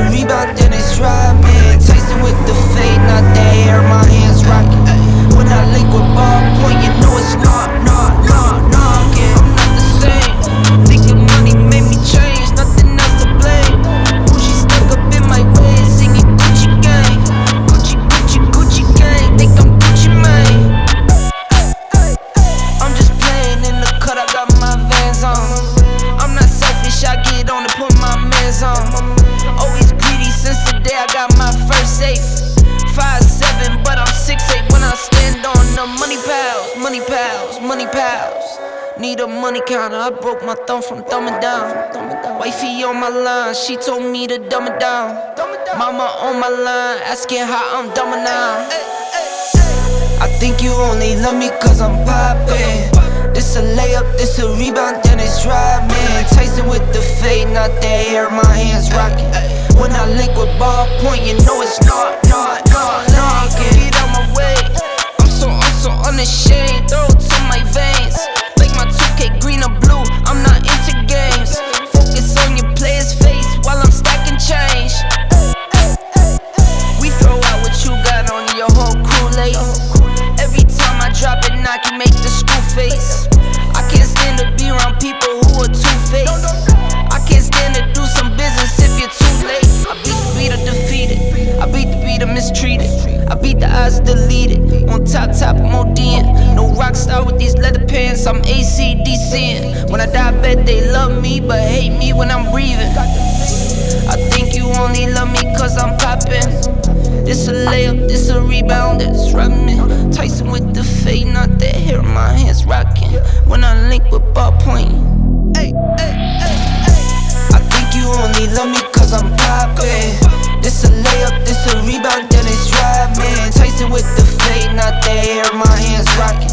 a rebound, then it's driving. Tyson with the fade, not the hair, my hands rocking. When I link with ballpoint, you know it's not, yeah, I'm not the same. Thinking money made me change, nothing else to blame. Bougie stuck up in my way, singing Gucci gang. Gucci, Gucci, Gucci gang, think I'm Gucci Mane. I'm just playing in the cut, I got my Vans on. I'm not selfish, I get on and put my mans on. Always greedy since the day I got my first safe. 5'7", but I'm 6'8" when I stand on the money pals, money pals, money pals. Need a money counter, I broke my thumb from thumbing down. Wifey on my line, she told me to dumb it down. Mama on my line, asking how I'm dumbing now. I think you only love me cause I'm poppin'. This a layup, this a rebound, then it's driving. Tyson with the fade, not the hair, my hands rocking. When I link with ballpoint, you know it's not, get out my way. I'm so unashamed, throw it to my veins. Like my 2K green or blue, I'm not into games. Focus on your player's face while I'm stacking change. We throw out what you got on your whole crew late. Every time I drop it, knock you make the school face. I can't stand to be around people who are two-faced. I can't stand to do some business if you're too late. I beat the beat of defeated, I beat the beat of mistreated, I beat the odds deleted. On top, I'm ODing. No rock star with these leather pants, I'm ACDCing. When I die, I bet they love me, but hate me when I'm breathing. I think you only love me cause I'm poppin'. This a layup, this a rebound, that's rhyming. Tyson with the fade, not the hair, my hands rocking. When I link with ballpoint, I think you only love me cause I'm poppin'. This a layup, this a rebound, then it's driving. Tyson with the fade, not the hair, my hands rocking.